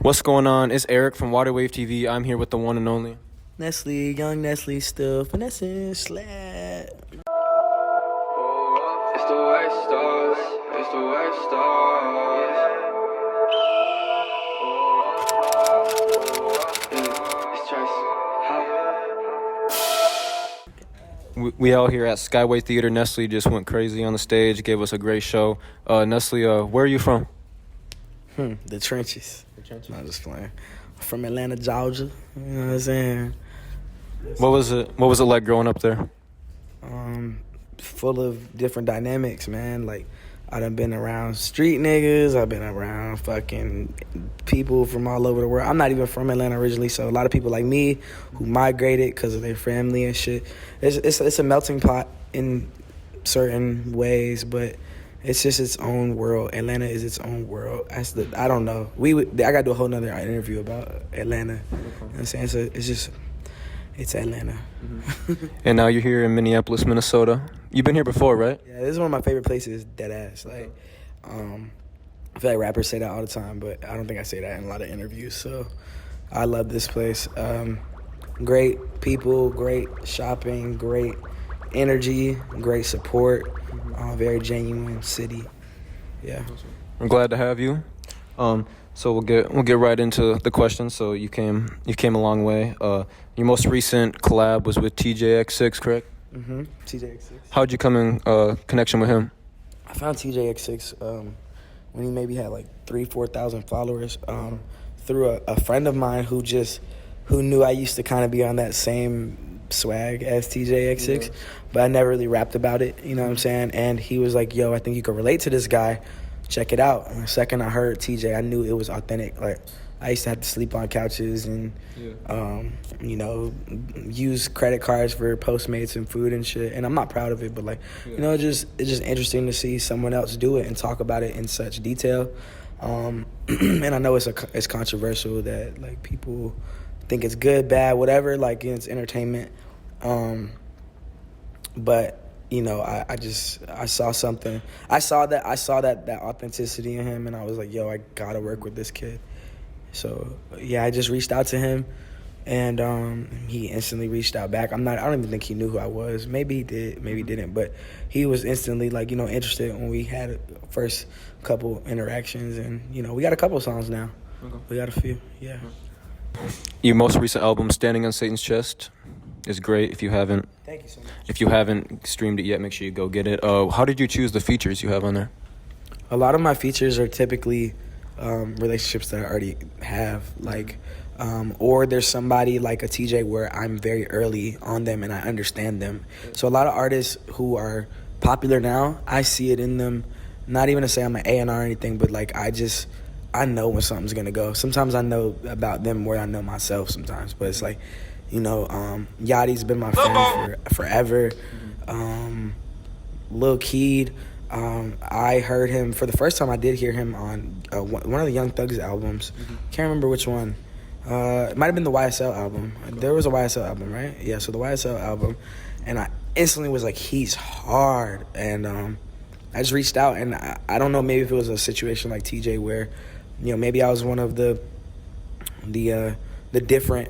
What's going on? It's Eric from Waterwave TV. I'm here with the one and only Nessly, young Nessly, still finessing, slap. It's the white stars, it's the white stars. It's Trace. we out here at Skyway Theater. Nessly just went crazy on the stage, gave us a great show. Nessly, where are you from? The trenches. No, I'm just playing. From Atlanta, Georgia. You know what I'm saying? What was it like growing up there? Full of different dynamics, man. Like, I done been around street niggas. I've been around fucking people from all over the world. I'm not even from Atlanta originally, so a lot of people like me who migrated because of their family and shit. It's a melting pot in certain ways, but it's just its own world. Atlanta is its own world. I don't know. I got to do a whole nother interview about Atlanta. You know what I'm saying? So it's Atlanta. Mm-hmm. And now you're here in Minneapolis, Minnesota. You've been here before, right? Yeah, this is one of my favorite places, dead ass. Like, I feel like rappers say that all the time, but I don't think I say that in a lot of interviews. So I love this place. Great people, great shopping, great energy, great support. Very genuine city. Yeah. I'm glad to have you. So we'll get right into the questions. So you came a long way. Your most recent collab was with TJX6, correct? Mm-hmm. TJX6. How'd you come in connection with him? I found TJX6 when he maybe had like 4,000 followers through a friend of mine who knew I used to kind of be on that same swag as TJX6, yeah. But I never really rapped about it, you know what I'm saying? And he was like, yo, I think you could relate to this guy. Check it out. And the second I heard TJ, I knew it was authentic. Like, I used to have to sleep on couches and, use credit cards for Postmates and food and shit. And I'm not proud of it, but like, it's just interesting to see someone else do it and talk about it in such detail. And I know it's controversial that like people think it's good, bad, whatever. Like, it's entertainment. But I saw something. I saw that authenticity in him, and I was like, yo, I gotta work with this kid. So yeah, I just reached out to him, and he instantly reached out back. I don't even think he knew who I was. Maybe he did, maybe he didn't, but he was instantly like, interested when we had first couple interactions, and we got a couple songs now. Okay. We got a few, yeah. Your most recent album, Standing on Satan's Chest, is great. Thank you so much. If you haven't streamed it yet, make sure you go get it. How did you choose the features you have on there? A lot of my features are typically relationships that I already have, like, or there's somebody like a TJ where I'm very early on them and I understand them. So a lot of artists who are popular now, I see it in them. Not even to say I'm an A&R or anything, but like I know when something's gonna go. Sometimes I know about them more than I know myself sometimes, but it's like, Yachty's been my friend for forever. Lil Need, I heard him for the first time. I did hear him on one of the Young Thug's albums. Can't remember which one. It might have been the YSL album. There was a YSL album, right? Yeah, so the YSL album. And I instantly was like, he's hard. And I just reached out, and I don't know, maybe if it was a situation like TJ where, maybe I was one of the different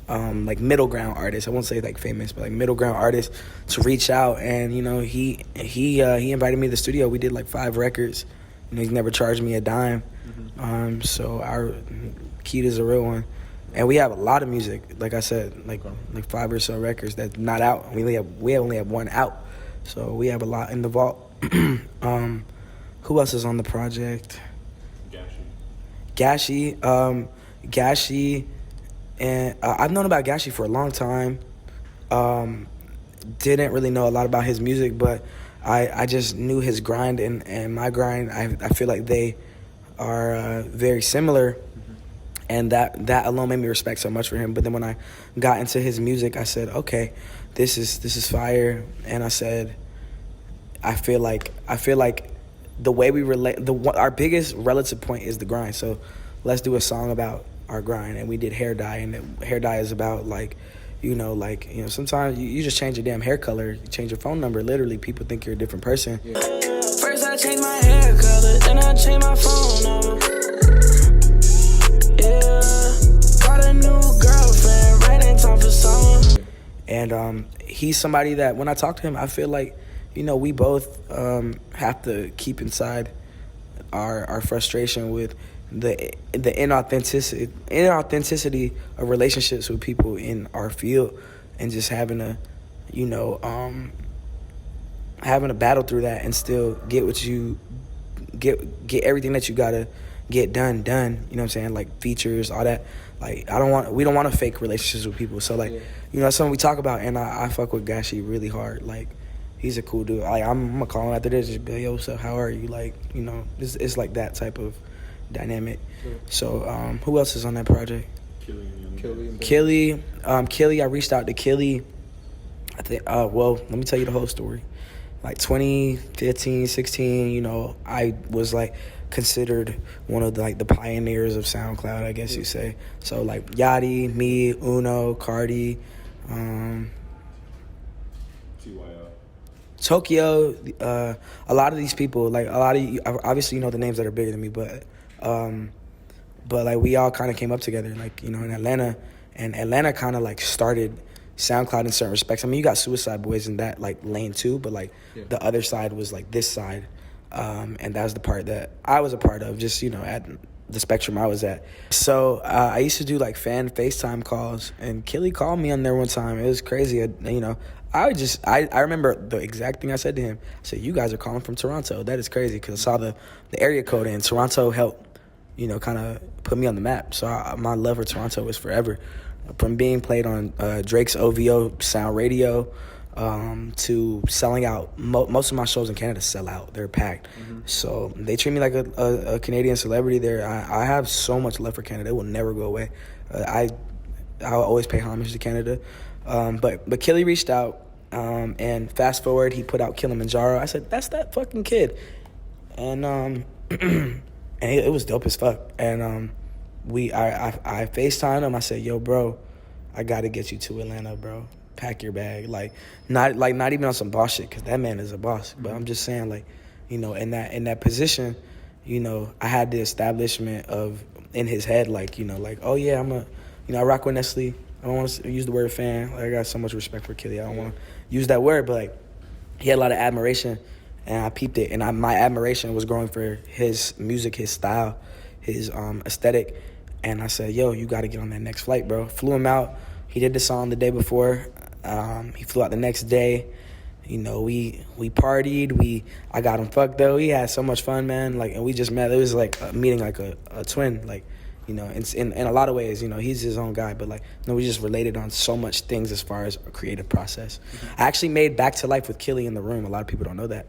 like middle ground artists. I won't say like famous, but like middle ground artists to reach out. And he invited me to the studio. We did like 5 records. He's never charged me a dime. So our Keed is a real one. And we have a lot of music. Like I said, like 5 or so records that's not out. We only have 1 out. So we have a lot in the vault. Who else is on the project? Gashi. Gashi. And I've known about Gashi for a long time. Didn't really know a lot about his music, but I just knew his grind and my grind. I feel like they are very similar, and that alone made me respect so much for him. But then when I got into his music, I said, okay, this is fire. And I said, I feel like the way we relate, our biggest relative point is the grind. So let's do a song about our grind. And we did Hair Dye, and Hair Dye is about sometimes you just change your damn hair color, you change your phone number, literally people think you're a different person. Yeah. First I changed my hair color, then I changed my phone number. And he's somebody that when I talk to him, I feel like, we both have to keep inside our frustration with the inauthenticity of relationships with people in our field, and just having a battle through that and still get what you get everything that you gotta get done. You know what I'm saying? Like features, all that. Like we don't want to fake relationships with people. So like, that's something we talk about, and I fuck with Gashi really hard. Like, he's a cool dude. Like, I'm gonna call him after this, just be like, yo, what's up, how are you? Like, it's like that type of dynamic. So who else is on that project? Killy. I reached out to Killy. I think let me tell you the whole story. Like 2015, 16, I was like considered one of the pioneers of SoundCloud, I guess you say. So like Yachty, me, Uno, Cardi, Tokyo, a lot of these people, like a lot of you, obviously you know the names that are bigger than me, but like we all kind of came up together, like, in Atlanta, and Atlanta kind of like started SoundCloud in certain respects. I mean, you got Suicide Boys in that like lane too, but like the other side was like this side, and that was the part that I was a part of, just at the spectrum I was at. So I used to do like fan FaceTime calls, and Killy called me on there one time. It was crazy. I remember the exact thing I said to him. I said, "You guys are calling from Toronto. That is crazy," because I saw the area code, and Toronto helped, kind of put me on the map. So my love for Toronto is forever. From being played on Drake's OVO Sound Radio to selling out. Most of my shows in Canada sell out. They're packed. Mm-hmm. So they treat me like a Canadian celebrity there. I have so much love for Canada. It will never go away. I'll always pay homage to Canada. But Killy reached out, and fast forward, he put out Kilimanjaro. I said, that's that fucking kid. And and it was dope as fuck. And I FaceTimed him. I said, yo, bro, I got to get you to Atlanta, bro. Pack your bag. Not even on some boss shit, because that man is a boss. But I'm just saying, like, in that position, I had the establishment of in his head, like, oh yeah, I rock with Nessly. I don't want to use the word fan. Like, I got so much respect for Killy. I don't want to use that word, but like, he had a lot of admiration, and I peeped it. And my admiration was growing for his music, his style, his aesthetic. And I said, yo, you got to get on that next flight, bro. Flew him out. He did the song the day before. He flew out the next day. We partied. I got him fucked though. He had so much fun, man. Like, and we just met. It was like a meeting like a twin. Like, in a lot of ways, he's his own guy, but like, we just related on so much things as far as a creative process. Mm-hmm. I actually made Back to Life with Killy in the room. A lot of people don't know that.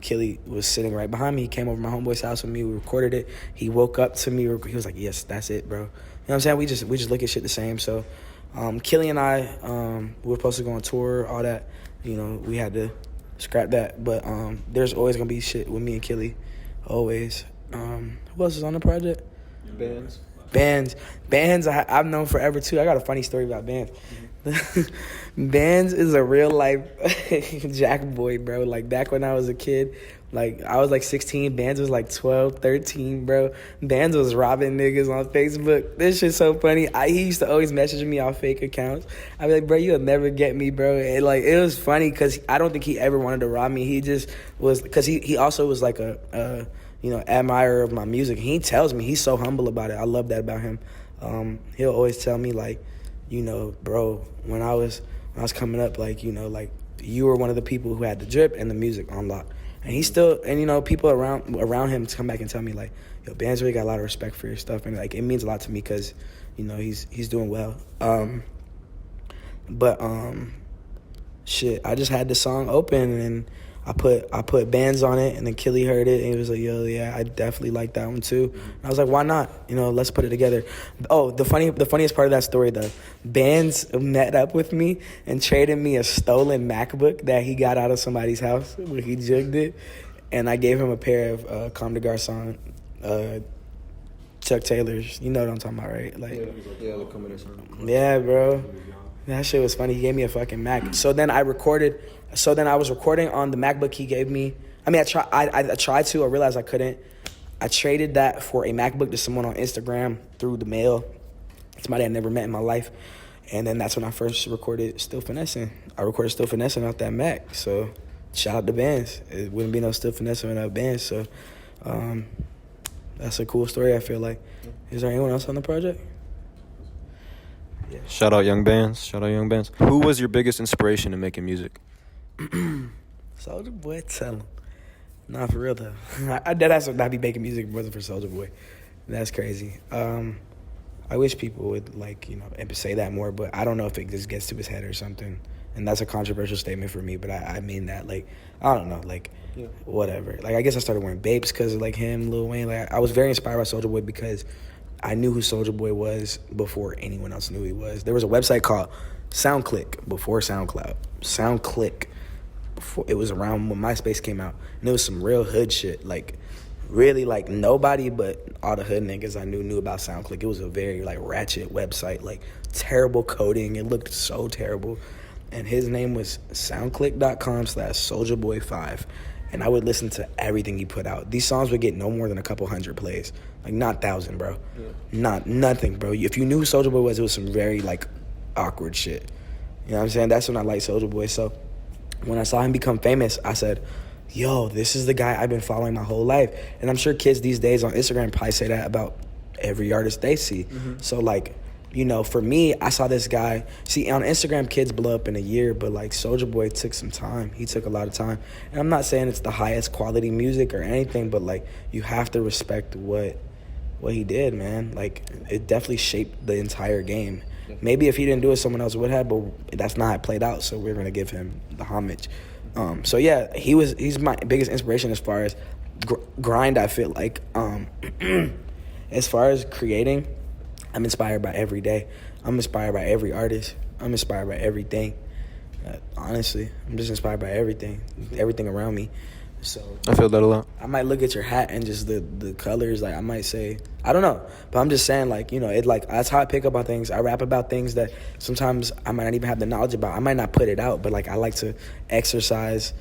Killy was sitting right behind me. He came over to my homeboy's house with me. We recorded it. He woke up to me. He was like, yes, that's it, bro. You know what I'm saying? We just look at shit the same. So Killy and I, we were supposed to go on tour, all that. We had to scrap that. But there's always going to be shit with me and Killy. Always. Who else is on the project? Bands I've known forever too. I got a funny story about Bands. Bands is a real life jack boy, bro. Like, back when I was a kid, like I was like 16, Bands was like 12, 13, bro. Bands was robbing niggas on Facebook. This shit's so funny. He used to always message me on fake accounts. I'd be like, bro, you'll never get me, bro. And like, it was funny because I don't think he ever wanted to rob me. He just was, because he also was like a admirer of my music. He tells me, he's so humble about it. I love that about him. He'll always tell me, like, bro, when I was coming up, like, like, you were one of the people who had the drip and the music on lock. And he still, and people around him to come back and tell me, like, yo, Band's really got a lot of respect for your stuff, and like, it means a lot to me because, he's doing well. Shit, I just had the song open, and I put Bands on it, and then Killy heard it, and he was like, yo, yeah, I definitely like that one too. And I was like, why not? Let's put it together. Oh, the funniest part of that story, though, Bands met up with me and traded me a stolen MacBook that he got out of somebody's house where he jugged it, and I gave him a pair of Comme des Garçons, Chuck Taylors. You know what I'm talking about, right? Like, the Comme des Garçons. Yeah, bro. That shit was funny. He gave me a fucking Mac. So then I was recording on the MacBook he gave me. I mean, I tried to. I realized I couldn't. I traded that for a MacBook to someone on Instagram through the mail. Somebody I never met in my life. And then that's when I first recorded Still Finessing. I recorded Still Finessing off that Mac. So shout out to bands. It wouldn't be no Still Finessing without bands. So that's a cool story, I feel like. Is there anyone else on the project? Yeah. Shout out young bands. Shout out young bands. Who was your biggest inspiration in making music? Soulja Boy, tell him. Nah, for real though. I deadass would not be making music if it wasn't for Soulja Boy. That's crazy. I wish people would say that more, but I don't know if it just gets to his head or something. And that's a controversial statement for me, but I mean that. I don't know, whatever. I guess I started wearing Bapes because of him, Lil Wayne. I was very inspired by Soulja Boy because I knew who Soulja Boy was before anyone else knew who he was. There was a website called SoundClick before SoundCloud. SoundClick. Before, it was around when MySpace came out. And it was some real hood shit. Really, nobody but all the hood niggas I knew about SoundClick. It was a very, ratchet website. Terrible coding. It looked so terrible. And his name was soundclick.com/SouljaBoy5. And I would listen to everything he put out. These songs would get no more than a couple hundred plays. Not 1,000, bro. Yeah. Nothing, bro. If you knew who Soulja Boy was, it was some very, awkward shit. You know what I'm saying? That's when I liked Soulja Boy. So when I saw him become famous, I said, yo, this is the guy I've been following my whole life. And I'm sure kids these days on Instagram probably say that about every artist they see. Mm-hmm. So, for me, I saw this guy. See, on Instagram, kids blow up in a year, but, Soulja Boy took some time. He took a lot of time. And I'm not saying it's the highest quality music or anything, but, you have to respect what he did, man. It definitely shaped the entire game. Yeah. Maybe if he didn't do it, someone else would have, but that's not how it played out, so we're going to give him the homage. So, yeah, he's my biggest inspiration as far as grind, I feel like. As far as creating, I'm inspired by every day. I'm inspired by every artist. I'm inspired by everything. Honestly, I'm just inspired by everything around me. So I feel that a lot. I might look at your hat and just the colors. I might say, I don't know, but I'm just saying, that's how I pick up on things. I rap about things that sometimes I might not even have the knowledge about. I might not put it out, but I like to exercise.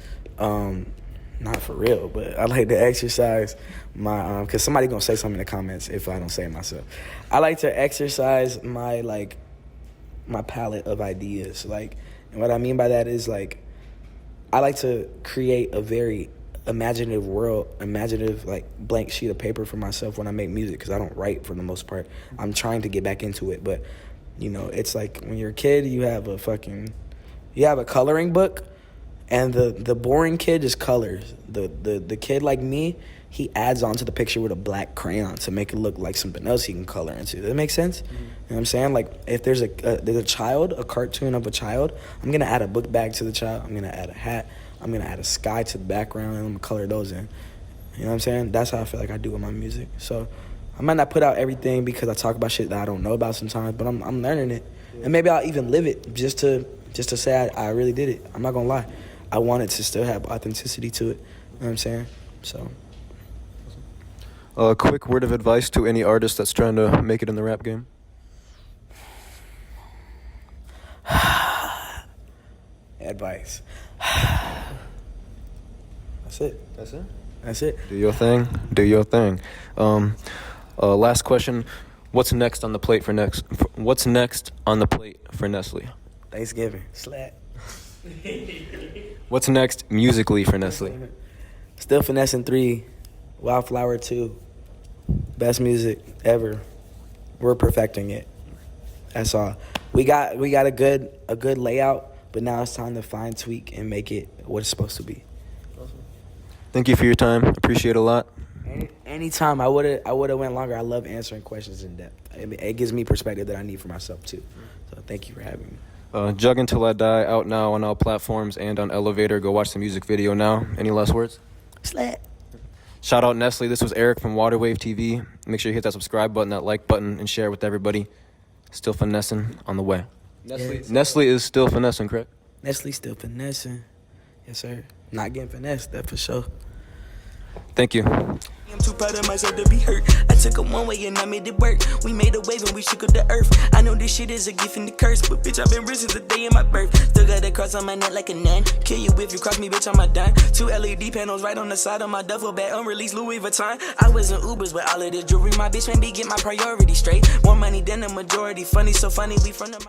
Not for real, but I like to exercise my because somebody gonna say something in the comments if I don't say it myself. I like to exercise my my palette of ideas. And what I mean by that is I like to create a very imaginative blank sheet of paper for myself when I make music, because I don't write for the most part. I'm trying to get back into it, but it's when you're a kid, you have a coloring book. And the boring kid just colors. The kid like me, he adds onto the picture with a black crayon to make it look like something else he can color into. Does that make sense? Mm-hmm. You know what I'm saying? If there's a cartoon of a child, I'm going to add a book bag to the child. I'm going to add a hat. I'm going to add a sky to the background, and I'm going to color those in. You know what I'm saying? That's how I feel like I do with my music. So I might not put out everything because I talk about shit that I don't know about sometimes, but I'm learning it. Yeah. And maybe I'll even live it just to say I really did it. I'm not going to lie. I want it to still have authenticity to it. You know what I'm saying? So. A quick word of advice to any artist that's trying to make it in the rap game. Advice. That's it. That's it? That's it. Do your thing. Do your thing. Last question. What's next on the plate for Nessly? Thanksgiving. Slap. What's next musically for Nessly? Still Finessing 3, Wildflower 2, best music ever. We're perfecting it. That's all. We got a good layout, but now it's time to fine tweak and make it what it's supposed to be. Awesome. Thank you for your time. Appreciate it a lot. Anytime. I would've went longer. I love answering questions in depth. It gives me perspective that I need for myself too. So thank you for having me. Jug Until I Die, out now on all platforms and on Elevator. Go watch the music video now. Any last words? Slat. Shout out Nessly. This was Eric from Waterwave TV. Make sure you hit that subscribe button, that like button, and share with everybody. Still finessing on the way. Nessly is still finessing, correct? Nessly still finessing. Yes, sir. Not getting finessed, that for sure. Thank you. I'm too proud of myself to be hurt. I took a one way and I made it work. We made a wave and we shook up the earth. I know this shit is a gift and the curse, but bitch, I've been rich since the day of my birth. Still got that cross on my neck like a nun. Kill you if you cross me, bitch, on my dime. 2 LED panels right on the side of my duffel bag, unreleased Louis Vuitton. I was in Ubers with all of this jewelry. My bitch made me get my priorities straight. More money than the majority. Funny, so funny, we from the